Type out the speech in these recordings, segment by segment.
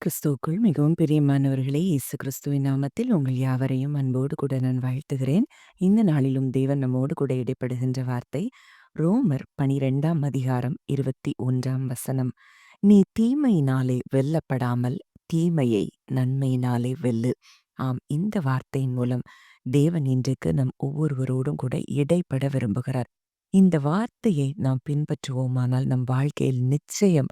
கிறிஸ்துவுக்குள் மிகவும் பிரியமானவர்களே, இயேசு கிறிஸ்துவின் நாமத்தில் உங்கள் யாவரையும் அன்போடு கூட நான் வாழ்த்துகிறேன். இந்த நாளிலும் தேவன் நம்மோடு கூட இடைப்படுகின்ற வார்த்தை ரோமர் 12ஆம் அதிகாரம் 21ஆம் வசனம். நீ தீமையினாலே வெல்லப்படாமல் தீமையை நன்மையினாலே வெல்லு. ஆம், இந்த வார்த்தையின் மூலம் தேவன் இன்றைக்கு நம் ஒவ்வொருவரோடும் கூட இடைப்பட விரும்புகிறார். இந்த வார்த்தையை நாம் பின்பற்றுவோமானால் நம் வாழ்க்கையில் நிச்சயம்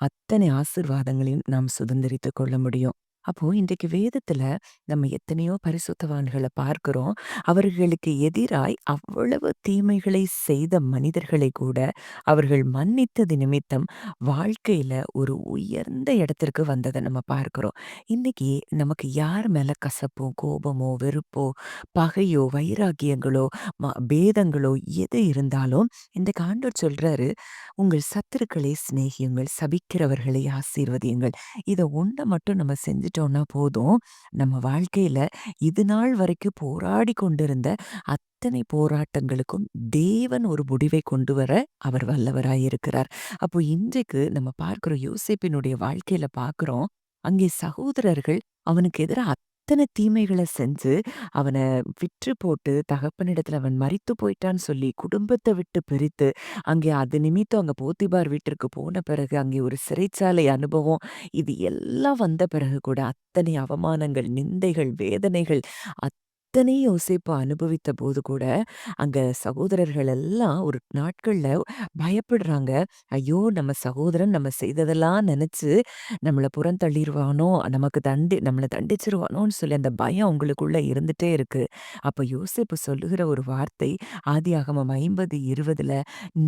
அத்தனை ஆசீர்வாதங்களையும் நாம் சுதந்திரித்துக் கொள்ள முடியும். அப்போ இன்றைக்கு வேதத்துல நம்ம எத்தனையோ பரிசுத்தவான்கள பார்க்கிறோம். அவர்களுக்கு எதிராய் அவ்வளவு தீமைகளை செய்த மனிதர்களை கூட அவர்கள் மன்னித்தது நிமித்தம் வாழ்க்கையில ஒரு உயர்ந்த இடத்திற்கு வந்தத நம்ம பார்க்கிறோம். இன்னைக்கு நமக்கு யார் மேல கசப்போ, கோபமோ, வெறுப்போ, பகையோ, வைராக்கியங்களோ, பேதங்களோ எது இருந்தாலும் இன்றைக்கு ஆண்டவர் சொல்றாரு, உங்கள் சத்துருக்களை சிநேகியுங்கள், சபிக்கிறவர்களை ஆசீர்வதியுங்கள். இத ஒண்ண மட்டும் நம்ம செஞ்சுட்டோம்னா போதும். நம்ம வாழ்க்கையில இது நாள் வரைக்கும் போராடி கொண்டிருந்த அத்தனை போராட்டங்களுக்கும் தேவன் ஒரு முடிவை கொண்டு வர அவர் வல்லவராயிருக்கிறார். அப்போ இன்றைக்கு நம்ம பார்க்கிறோம், யோசேப்பினுடைய வாழ்க்கையில பார்க்கிறோம். அங்கே சகோதரர்கள் அவனுக்கு எதிரா அத்தனை தீமைகள செஞ்சு, அவன விற்று போட்டு தகப்பனிடத்துல அவன் மரித்து போயிட்டான்னு சொல்லி குடும்பத்த விட்டு பிரித்து அங்கே அது நிமித்தம் அங்க போத்திபார் வீட்டிற்கு போன பிறகு, அங்கே ஒரு சிறைச்சாலை அனுபவம். இது எல்லாம் வந்த பிறகு கூட அத்தனை அவமானங்கள், நிந்தைகள், வேதனைகள் அத்தனையும் யோசேப்பு அனுபவித்த போது கூட, அங்க சகோதரர்கள் எல்லாம் ஒரு நாட்கள்ல பயப்படுறாங்க. ஐயோ! நம்ம சகோதரன் நம்ம செய்ததெல்லாம் நெனச்சு நம்மள புறந்தள்ளிருவானோ, நம்மள தண்டிச்சுருவானோன்னு சொல்லி அந்த பயம் அவங்களுக்குள்ள இருந்துட்டே இருக்கு. அப்ப யோசேப்பு சொல்லுகிற ஒரு வார்த்தை ஆதியாகமம் 50:20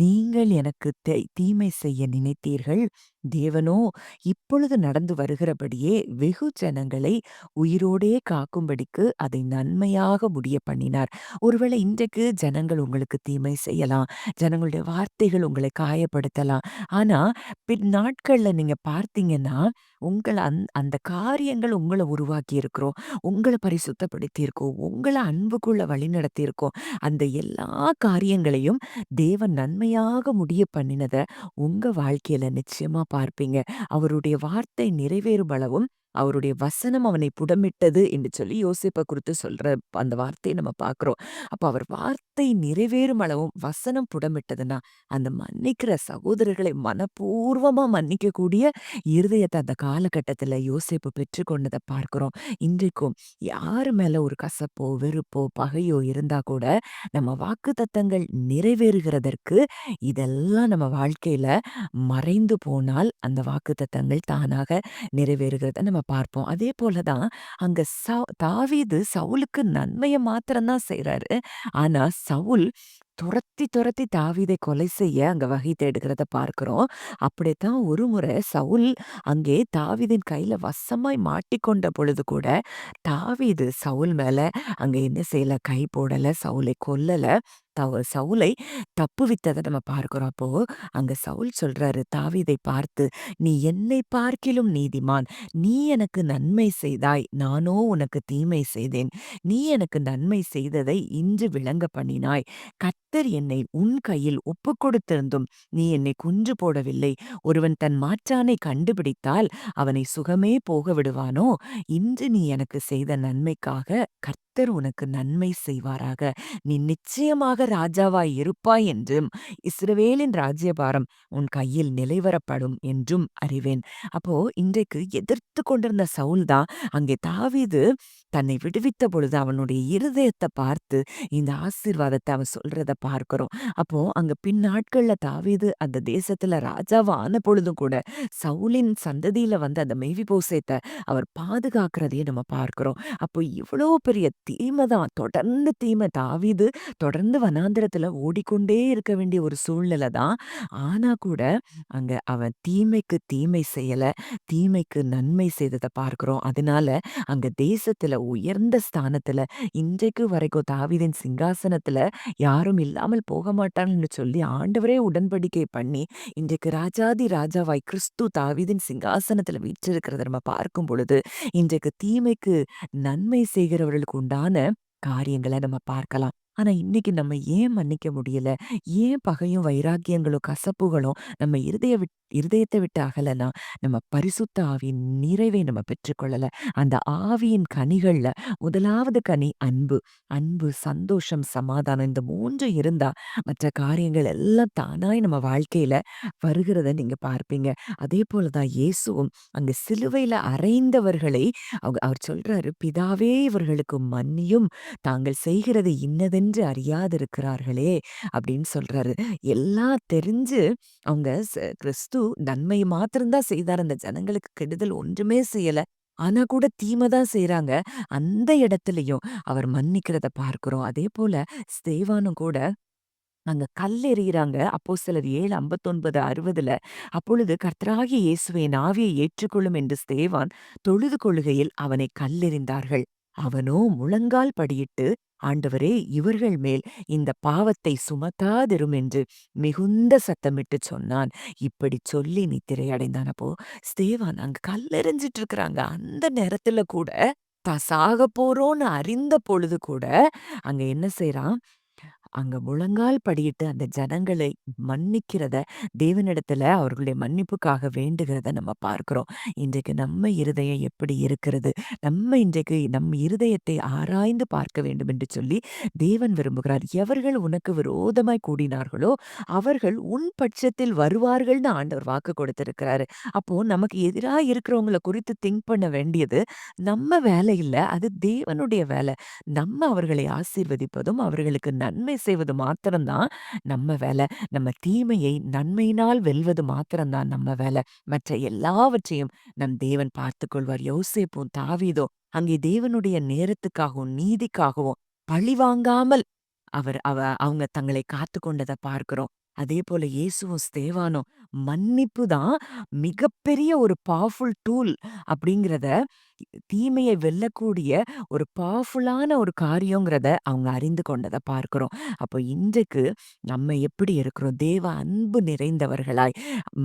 நீங்கள் எனக்கு தீமை செய்ய நினைத்தீர்கள். தேவனோ இப்பொழுது நடந்து வருகிறபடியே வெகு ஜனங்களை உயிரோடே காக்கும்படிக்கு அதை நன்மையாக முடிய பண்ணினார். ஒருவேளை இன்றைக்கு ஜனங்கள் உங்களுக்கு தீமை செய்யலாம். ஜனங்களுடைய வார்த்தைகள் உங்களை காயப்படுத்தலாம். ஆனா, பின் நாட்கள்ல நீங்க பார்த்தீங்கன்னா, உங்கள அந்த காரியங்கள் உங்கள உருவாக்கி இருக்கிறோம். உங்கள பரிசுத்தப்படுத்தி இருக்கோம். உங்கள அன்புக்குள்ள வழிநடத்தி இருக்கோம். அந்த எல்லா காரியங்களையும் தேவன் நன்மையாக முடிய பண்ணினத உங்க வாழ்க்கையில நிச்சயமா பார்ப்பீங்க. அவருடைய வார்த்தை நிறைவேறும் அளவும் அவருடைய வசனம் அவனை புடமிட்டது என்று சொல்லி யோசேப்ப குறித்து சொல்ற அந்த வார்த்தையை நம்ம பார்க்கிறோம். அப்ப அவர் வார்த்தை நிறைவேறும் அளவும் வசனம் புடமிட்டதுன்னா, அந்த மன்னிக்கிற சகோதரர்களை மனப்பூர்வமா மன்னிக்கக்கூடிய இருதயத்த அந்த காலகட்டத்துல யோசேப்பு பெற்றுக்கொண்டத பார்க்கிறோம். இன்றைக்கும் யாரு மேல ஒரு கசப்போ, வெறுப்போ, பகையோ இருந்தா கூட நம்ம வாக்குத்தத்தங்கள் நிறைவேறுகிறதற்கு இதெல்லாம் நம்ம வாழ்க்கையில மறைந்து போனால் அந்த வாக்குத்தத்தங்கள் தானாக நிறைவேறுகிறத நம்ம பார்ப்போம். அதே போல தான் அங்க தாவீது சவுலுக்கு நன்மைய மாத்திரம் தான் செய்றாரு. ஆனா சவுல் துரத்தி துரத்தி தாவீதை கொலை செய்ய அங்க வகை தேடுகிறத பார்க்கிறோம். அப்படித்தான் ஒரு முறை சவுல் அங்கே தாவீதின் கையில வசமாய் மாட்டிக்கொண்ட பொழுது கூட தாவீது சவுல் மேல அங்க என்ன செய்யல, கை போடல, சவுலை கொல்லல. சவுலை தப்புவித்தத நம்ம பார்க்கிறோம். அப்போ அங்க சவுல் சொல்றாரு தாவீதை பார்த்து, "நீ என்னை பார்க்கிலும் நீதிமான். நீ எனக்கு நன்மை செய்தாய். நானோ உனக்கு தீமை செய்தேன். நீ எனக்கு நன்மை செய்ததை இன்று விளங்க பண்ணினாய். கர்த்தர் என்னை உன் கையில் ஒப்புக் கொடுத்திருந்தும் நீ என்னை கொன்று போடவில்லை. ஒருவன் தன் மாற்றானை கண்டுபிடித்தால் அவனை சுகமே போக விடுவானோ? இன்று நீ எனக்கு செய்த நன்மைக்காக கர்த்தர் உனக்கு நன்மை செய்வாராக. நீ நிச்சயமாக ராஜாவாய் இருப்பாய் என்றும் இஸ்ரவேலின் ராஜ்யபாரம் உன் கையில் நிலைவரப்படும் என்றும் அறிவேன்." அப்போ இன்றைக்கு எதிர்த்து கொண்டிருந்த சவுல் தான் அங்கே தாவீது தன்னை விடுவித்த பொழுது அவனுடைய இருதயத்தை பார்த்து இந்த ஆசீர்வாதத்தை அவன் சொல்றத பார்க்கிறோம். அப்போ அங்க பின்னாட்கள்ல தாவீது அந்த தேசத்துல ராஜாவா ஆன பொழுதும் கூட சவுலின் சந்ததியில வந்து அந்த மேவிபோசேத்த அவர் பாதுகாக்கிறதையும் நம்ம பார்க்கிறோம். அப்போ இவ்வளோ பெரிய தீமை தான், தொடர்ந்து தீமை. தாவீது தொடர்ந்து வனாந்திரத்துல ஓடிக்கொண்டே இருக்க வேண்டிய ஒரு சூழ்நிலை தான். ஆனா கூட அங்க அவன் தீமைக்கு தீமை செய்யல, தீமைக்கு நன்மை செய்தத பார்க்கிறோம். அதனால அங்க தேசத்துல உயர்ந்த ஸ்தானத்துல இன்றைக்கு வரைக்கும் தாவீதின் சிங்காசனத்துல யாரும் இல்லாமல் போக மாட்டான்னு சொல்லி ஆண்டவரே உடன்படிக்கை பண்ணி இன்றைக்கு ராஜாதி ராஜாவாய் கிறிஸ்து தாவீதின் சிங்காசனத்துல வீற்றிருக்கிறத நம்ம பார்க்கும் பொழுது, இன்றைக்கு தீமைக்கு நன்மை செய்கிறவர்களுக்கு உண்டான காரியங்கள நம்ம பார்க்கலாம். ஆனா இன்னைக்கு நம்ம ஏன் மன்னிக்க முடியல? ஏன் பகையும், வைராக்கியங்களும், கசப்புகளும் நம்ம இருதயத்த விட்டு அகலனா, நம்ம பரிசுத்த ஆவியின் நிறைவை நம்ம பெற்றுக்கொள்ளல. அந்த ஆவியின் கனிகள்ல முதலாவது கனி அன்பு. அன்பு, சந்தோஷம், சமாதானம் இந்த 3 இருந்தா மற்ற காரியங்கள் எல்லாம் தானாய் நம்ம வாழ்க்கையில வருகிறத நீங்க பார்ப்பீங்க. அதே போல தான் இயேசுவும் அங்க சிலுவையில அறைந்தவர்களை அவர் சொல்றாரு, "பிதாவே இவர்களுக்கு மன்னியும். தாங்கள் செய்கிறது இன்னதென்று அறியாதிருக்கிறார்களே" அப்படின்னு சொல்றாரு. எல்லாம் தெரிஞ்சு அவங்க கிறிஸ்து நன்மை மாத்திரம் தான் செய்தார். அந்த ஜனங்களுக்கு கெடுதல் ஒன்றுமே செய்யல. ஆனா கூட தீமை தான் செய்றாங்க. அந்த இடத்திலயும் அவர் மன்னிக்கிறத பார்க்கிறோம். அதேபோல ஸ்தேவானும் கூட அங்க கல் எறியுறாங்க. அப்போஸ்தலர் 7:59, 60ல. அப்பொழுது கர்த்தராகிய இயேசுவே என் ஆவியை ஏற்றுக்கொள்ளும் என்று ஸ்தேவான் தொழுது கொள்ளுகையில் அவனை கல்லெறிந்தார்கள். அவனோ முழங்கால் படியிட்டு, ஆண்டவரே இவர்கள் மேல் இந்த பாவத்தை சுமத்தாதிரும் என்று மிகுந்த சத்தமிட்டுச் சொன்னான். இப்படிச் சொல்லி நித்திரை அடைந்தான். அப்போ ஸ்தேவான் அங்க கல்லெறிஞ்சிட்டு இருக்கிறாங்க. அந்த நேரத்துல கூட தான் சாகப் போறோம்னு அறிந்த பொழுது கூட அங்க என்ன செய்றான்? அங்க முழங்கால் படியிட்டு அந்த ஜனங்களை மன்னிக்கிறத, தேவனிடத்துல அவர்களுடைய மன்னிப்புக்காக வேண்டுகிறத நம்ம பார்க்கிறோம். இன்றைக்கு நம்ம இருதயம் எப்படி இருக்கிறது? நம்ம இன்றைக்கு நம் இருதயத்தை ஆராய்ந்து பார்க்க வேண்டும் என்று சொல்லி தேவன் விரும்புகிறார். எவர்கள் உனக்கு விரோதமாய் கூடினார்களோ, அவர்கள் உன் பட்சத்தில் வருவார்கள்னு ஆண்டவர் வாக்கு கொடுத்திருக்கிறாரு. அப்போ நமக்கு எதிரா இருக்கிறவங்கள குறித்து திங்க் பண்ண வேண்டியது நம்ம வேலை இல்ல. அது தேவனுடைய வேலை. நம்ம அவர்களை ஆசீர்வதிப்பதும், அவர்களுக்கு நன்மை செய்வது மாத்திரம் தான் நம்ம வேலை. நம்ம தீமையை நன்மையினால் வெல்வது மாத்திரம் தான் நம்ம வேலை. மற்ற எல்லாவற்றையும் நம் தேவன் பார்த்துக்கொள்வார். யோசேப்பும், தாவீதும் அங்கே தேவனுடைய நேரத்துக்காகவும், நீதிக்காகவும் பழிவாங்காமல் அவங்க தங்களை காத்துக்கொண்டத பார்க்கிறோம். அதேபோல இயேசுவும், ஸ்தேவானும் மன்னிப்பு தான் மிகப்பெரிய ஒரு பவர்ஃபுல் டூல் அப்படிங்கிறத தீமையை வெல்லக்கூடிய ஒரு பவர்ஃபுல்லான ஒரு காரியங்கிறத அவங்க அறிந்து கொண்டத பார்க்கிறோம். அப்போ இன்றைக்கு நம்ம எப்படி இருக்கிறோம்? தேவ அன்பு நிறைந்தவர்களாய்,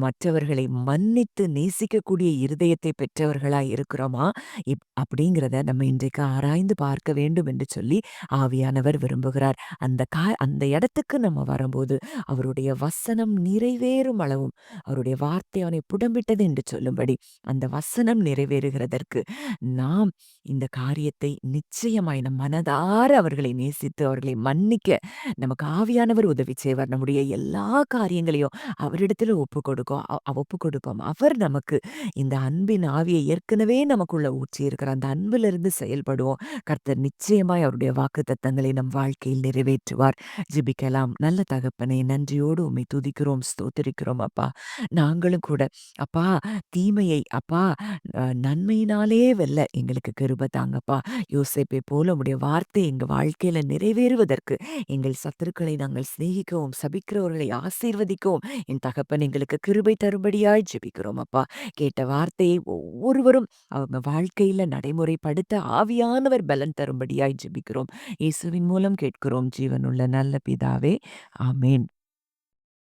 மற்றவர்களை மன்னித்து நேசிக்கக்கூடிய இருதயத்தை பெற்றவர்களாய் இருக்கிறோமா? அப்படிங்கிறத நம்ம இன்றைக்கு ஆராய்ந்து பார்க்க வேண்டும் என்று சொல்லி ஆவியானவர் விரும்புகிறார். அந்த இடத்துக்கு நம்ம வரும்போது, அவருடைய வசனம் நிறைவேறும் அளவும், அவருடைய வார்த்தை அவனை புடம்பிட்டது என்று சொல்லும்படி, அந்த வசனம் நிறைவேறுகிறதற்கு நாம் இந்த காரியத்தை நிச்சயமாய் நம் மனதார அவர்களை நேசித்து அவர்களை மன்னிக்க நமக்கு ஆவியானவர் உதவி செய்வார். நம்முடைய எல்லா காரியங்களையும் அவரிடத்துல ஒப்பு கொடுப்போம். அவர் நமக்கு இந்த அன்பின் ஆவியை ஏற்கனவே நமக்குள்ள ஊற்றி இருக்கிற அந்த அன்பிலிருந்து செயல்படுவோம். கர்த்தர் நிச்சயமாய் அவருடைய வாக்குத்தத்தங்களை நம் வாழ்க்கையில் நிறைவேற்றுவார். ஜெபிக்கலாம். நல்ல தகப்பனே, நன்றியோடு உம்மை துதிக்கிறோம், ஸ்தோத்திரிக்கிறோம் அப்பா. நாங்களும் கூட அப்பா தீமையை அப்பா நன்மையினாலே வெல்ல எங்களுக்கு கிருபை தாங்கப்பா. யோசேப்பை போல உம்முடைய வார்த்தை எங்க வாழ்க்கையில நிறைவேறுவதற்கு எங்கள் சத்துருக்களை நாங்கள் சிநேகிக்கவும், சபிக்கிறவர்களை ஆசீர்வதிக்கவும் என் தகப்பன் எங்களுக்கு கிருபை தரும்படியாய் ஜெபிக்கிறோம் அப்பா. கேட்ட வார்த்தையை ஒவ்வொருவரும் அவங்க வாழ்க்கையில நடைமுறைப்படுத்த ஆவியானவர் பலன் தரும்படியாய் ஜெபிக்கிறோம். இயேசுவின் மூலம் கேட்கிறோம் ஜீவனுள்ள நல்ல பிதாவே. ஆமென்.